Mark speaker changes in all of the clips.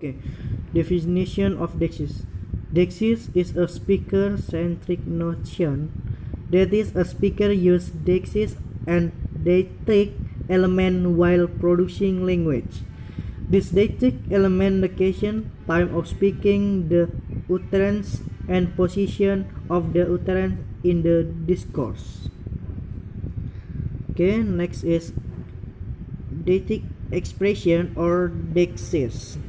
Speaker 1: Okay, definition of Deixis. Deixis is a speaker-centric notion. That is, a speaker uses Deixis and deictic element while producing language. This deictic element location, time of speaking, the utterance, and position of the utterance in the discourse. Okay, next is deictic expression or deixis.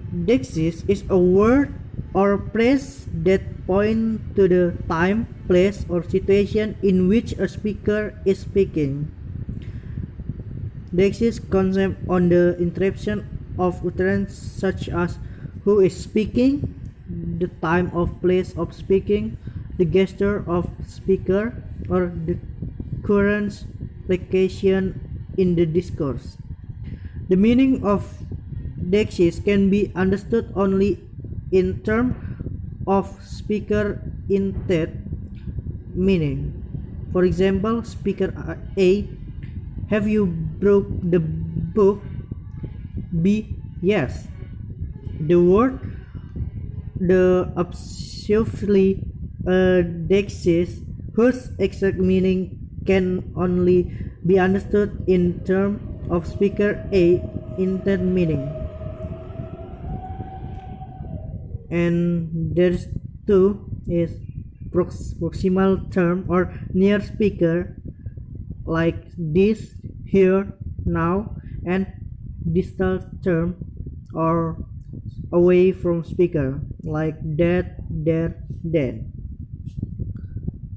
Speaker 1: Deixis is a word or phrase that point to the time, place, or situation in which a speaker is speaking. Deixis concept on the interruption of utterance such as who is speaking, the time of place of speaking, the gesture of speaker, or the current location in the discourse. The meaning of deixis can be understood only in terms of speaker intent meaning. For example, speaker A, have you broke the book? B, yes. The word the absolutely deixis whose exact meaning can only be understood in terms of speaker A intent meaning. And there's two is proximal term or near speaker like this, here, now, and distal term or away from speaker like that, there, then.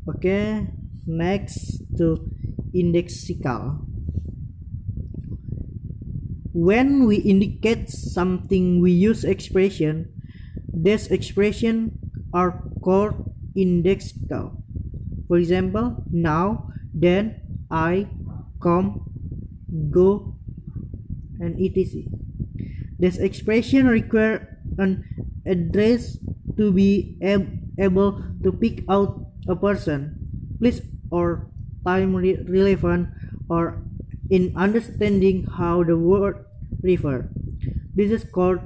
Speaker 1: Okay, next to indexical. When we indicate something, we use expression. These expressions are called indexical. For example, now, then, I, come, go, and etc. This expression requires an address to be able to pick out a person, place, or time relevant or in understanding how the word refer. This is called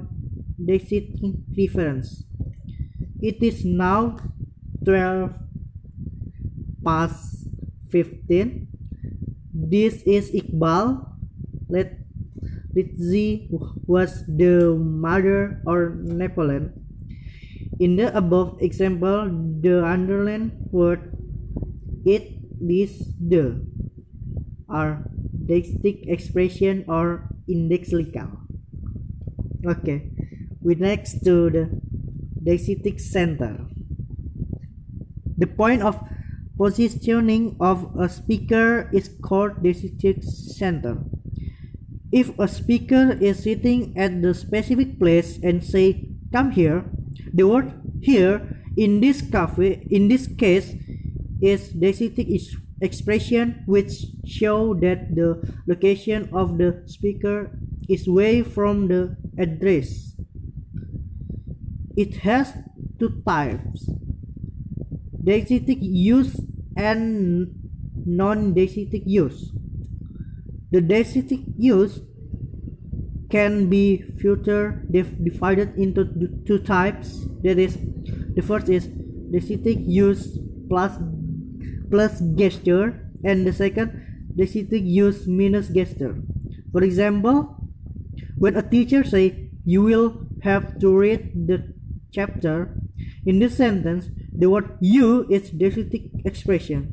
Speaker 1: deictic reference. It is now 12 past 15. This is Iqbal. Litzy was the mother or Napoleon. In the above example, the underlined word it, this, the are deictic expression or indexical. Okay, we next to the deictic center. The point of positioning of a speaker is called deictic center. If a speaker is sitting at the specific place and say, come here, the word here in this case is deictic expression which show that the location of the speaker is away from the address. It has two types, deictic use and non-deictic use. The deictic use can be further divided into two types. That is, the first is deictic use plus gesture, and the second deictic use minus gesture. For example, when a teacher say you will have to read the chapter, in this sentence the word you is deictic expression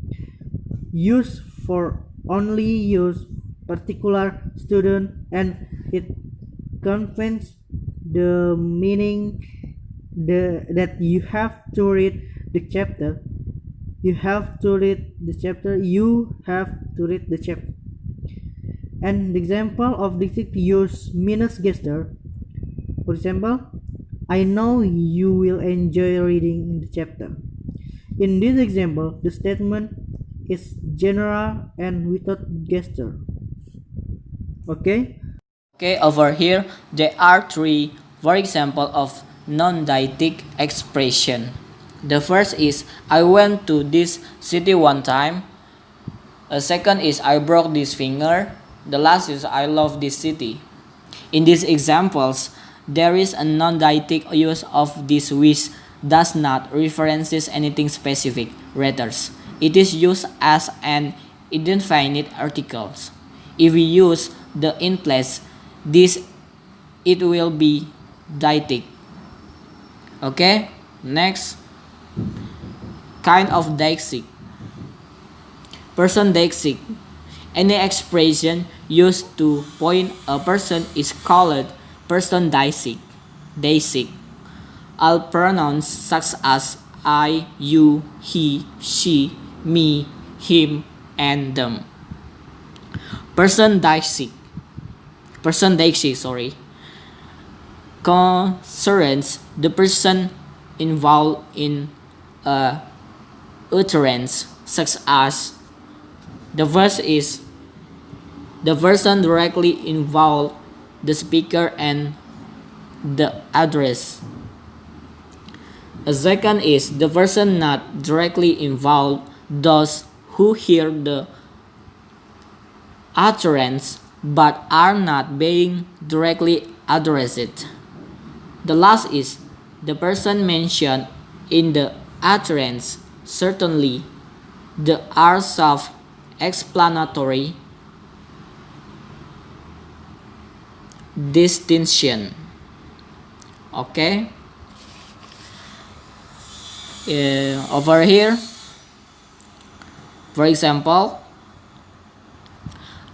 Speaker 1: used for only use particular student, and it conveys the meaning that you have to read the chapter. You have to read the chapter. You have to read the chapter. And the example of deictic use minus gesture. For example, I know you will enjoy reading the chapter. In this example, the statement is general and without gesture. Okay?
Speaker 2: Okay, over here, there are three, for example, of non-deictic expression. The first is, I went to this city one time. The second is, I broke this finger. The last is, I love this city. In these examples, there is a non-dietic use of this which does not references anything specific. Rather, it is used as an indefinite article. If we use the in place, this it will be dietic. Okay, next kind of deixis. Person deixis. Any expression used to point a person is called person deixis. Deixis. All pronouns such as I, you, he, she, me, him, and them. Person deixis. Person deixis, sorry. Concerns the person involved in a utterance, such as the verse is the person directly involved, the speaker, and the address. A second is the person not directly involved, those who hear the utterance but are not being directly addressed. The last is the person mentioned in the utterance. Certainly, the are self-explanatory distinction. Okay. Over here, for example,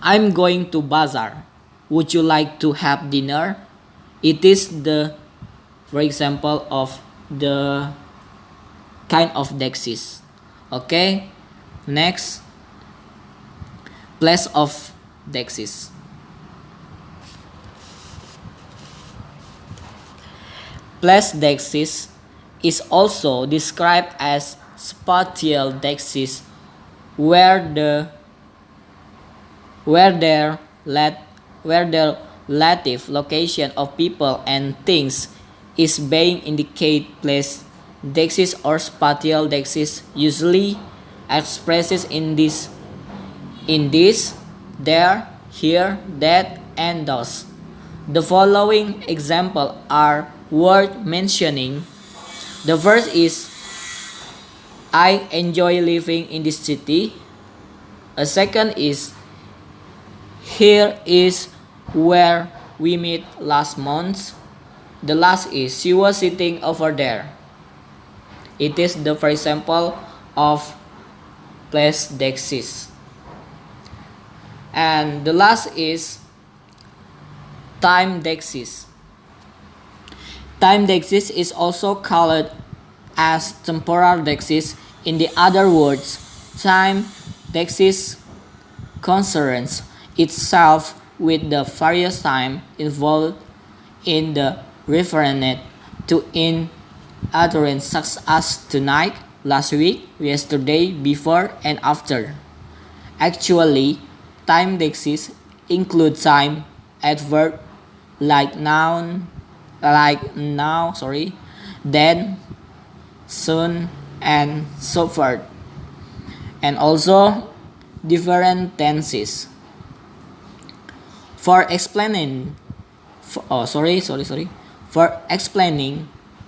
Speaker 2: I'm going to bazaar. Would you like to have dinner? It is the, for example, of the kind of deixis. Okay. Next, place of deixis. Place deixis is also described as spatial deixis, where the relative location of people and things is being indicate place deixis or spatial deixis usually expresses in this, there, here, that, and thus. The following examples are worth mentioning. The first is I enjoy living in this city. A second is here is where we met last month. The last is she was sitting over there. It is the for example of place deixis. And the last is time deixis. Time deixis is also called as temporal deixis. In the other words, time deixis concerns itself with the various time involved in the referent to in utterance such as tonight, last week, yesterday, before, and after. Actually, time deixis include time adverb like now, then, soon, and so forth, and also different tenses. For explaining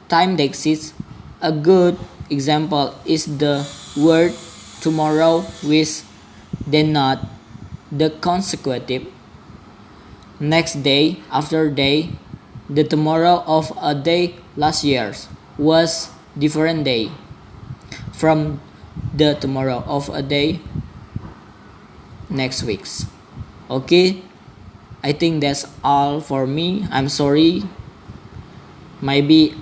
Speaker 2: time deixis, a good example is the word tomorrow with denote the consecutive next day, after day. The tomorrow of a day last year was different day from the tomorrow of a day next week's. Okay, I think that's all for me. I'm sorry, maybe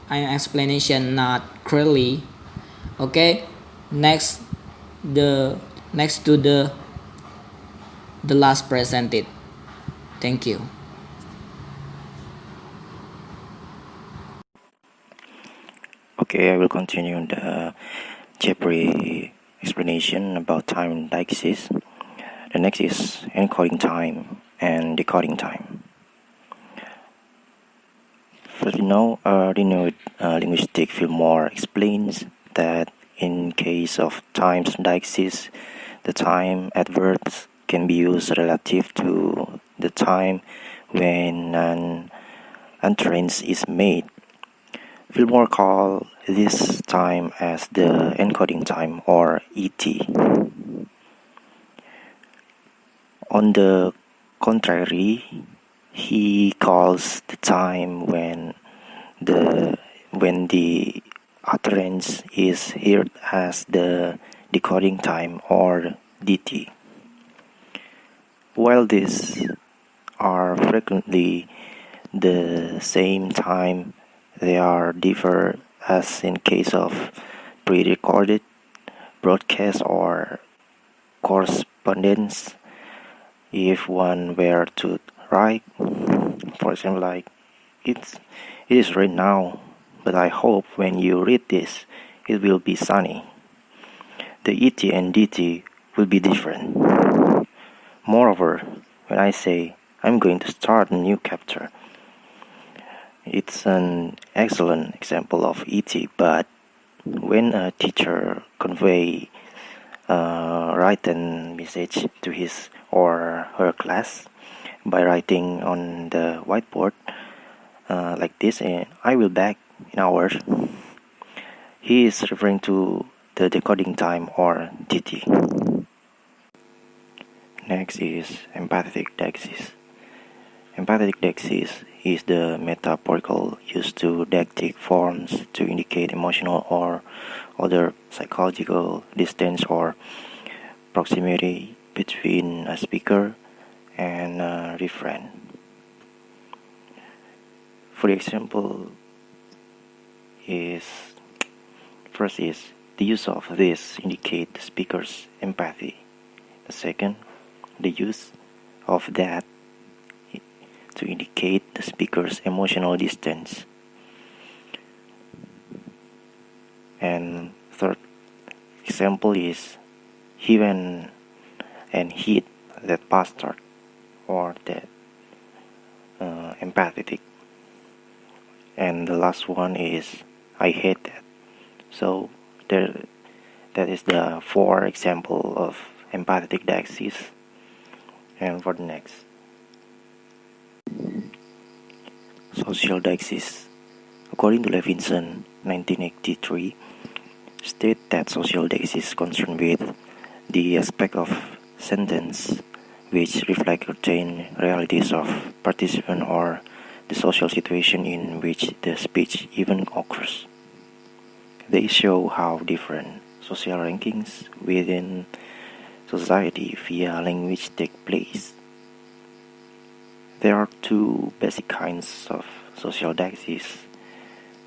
Speaker 2: an explanation not clearly. Okay, next to the last presented. Thank you.
Speaker 3: Okay, I will continue the chapter explanation about time deixis. The next is encoding time and decoding time. First, linguistic Fillmore explains that in case of time deixis, the time adverbs can be used relative to the time when an entrance is made. Fillmore called this time as the encoding time or ET. On the contrary, he calls the time the utterance is heard as the decoding time or DT. While these are frequently the same time, they are differ as in case of pre-recorded broadcast or correspondence. If one were to write, for example, like it is rain now, but I hope when you read this, it will be sunny. The ET and DT will be different. Moreover, when I say I'm going to start a new chapter, it's an excellent example of ET, but when a teacher convey a written message to his or her class by writing on the whiteboard like this, I will back in hours, he is referring to the decoding time or DT. Next is empathic Deixis. Empathic Deixis is the metaphorical used to deictic forms to indicate emotional or other psychological distance or proximity between a speaker and a referent. For example, first is the use of this indicate the speaker's empathy. The second, the use of that to indicate the speaker's emotional distance. And third example is he went and hit that bastard or that empathetic. And the last one is I hate that. So that is the 4 example of empathic Deixis. And for the next, social Deixis. According to Levinson, 1983, state that social Deixis concerned with the aspect of sentence which reflect certain realities of participant or the social situation in which the speech even occurs. They show how different social rankings within society via language take place. There are 2 basic kinds of social Deixis.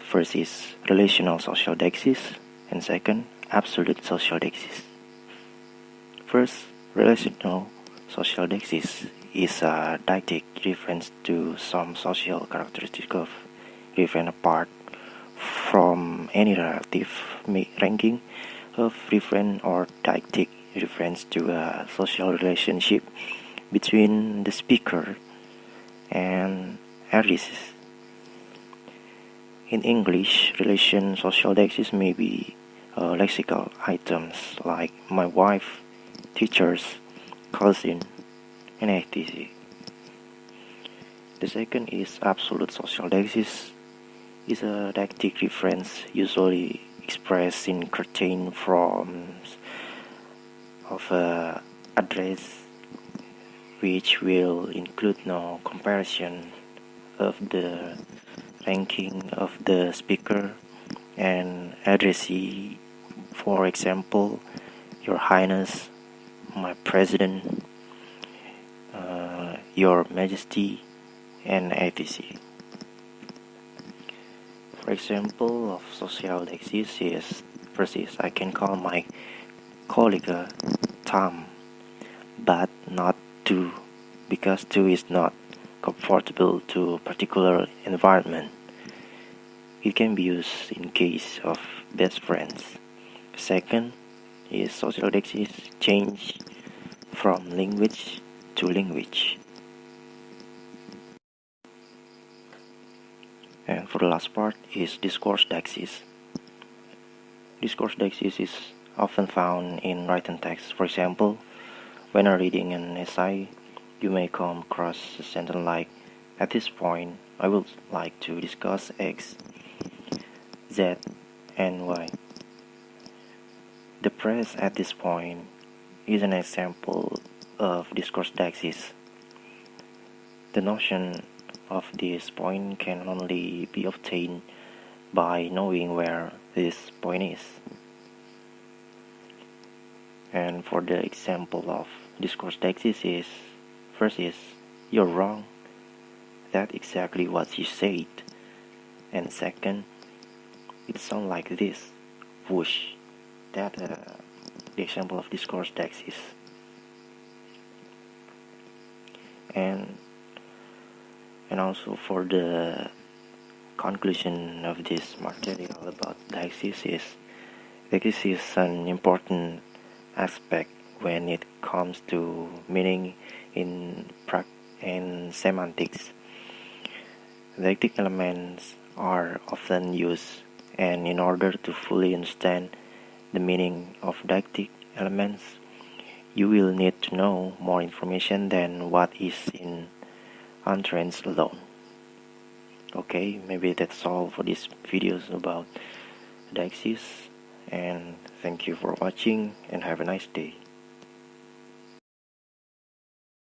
Speaker 3: First is relational social Deixis, and second, absolute social Deixis. First, relational social Deixis is a deictic reference to some social characteristic of referent apart from any relative ranking of referent or deictic reference to a social relationship between the speaker and audience. In English, relation social Deixis may be lexical items like my wife, teachers, cousin, and etc. The second is absolute social Deixis. Is a deictic reference usually expressed in certain forms of address, which will include no comparison of the ranking of the speaker and addressee. For example, Your Highness, my President, Your Majesty, and etc. For example of social Deixis is first is I can call my colleague Tom, but not to, because to is not comfortable to a particular environment. It can be used in case of best friends. Second is social Deixis change from language to language. And for the last part is discourse Deixis. Discourse Deixis is often found in written text. For example, when reading an essay, you may come across a sentence like At this point, I would like to discuss X, Z, and Y. The press at this point is an example of discourse Deixis. The notion of this point can only be obtained by knowing where this point is. And for the example of discourse Deixis is, first is, you're wrong. That's exactly what you said. And second, it sounds like this, whoosh. That the example of discourse Deixis. And also for the conclusion of this material about Deixis is, this is an important aspect when it comes to meaning in semantics. Deictic elements are often used, and in order to fully understand the meaning of deictic elements, you will need to know more information than what is in utterance alone. Okay, maybe that's all for this videos about Deixis, and thank you for watching and have a nice day.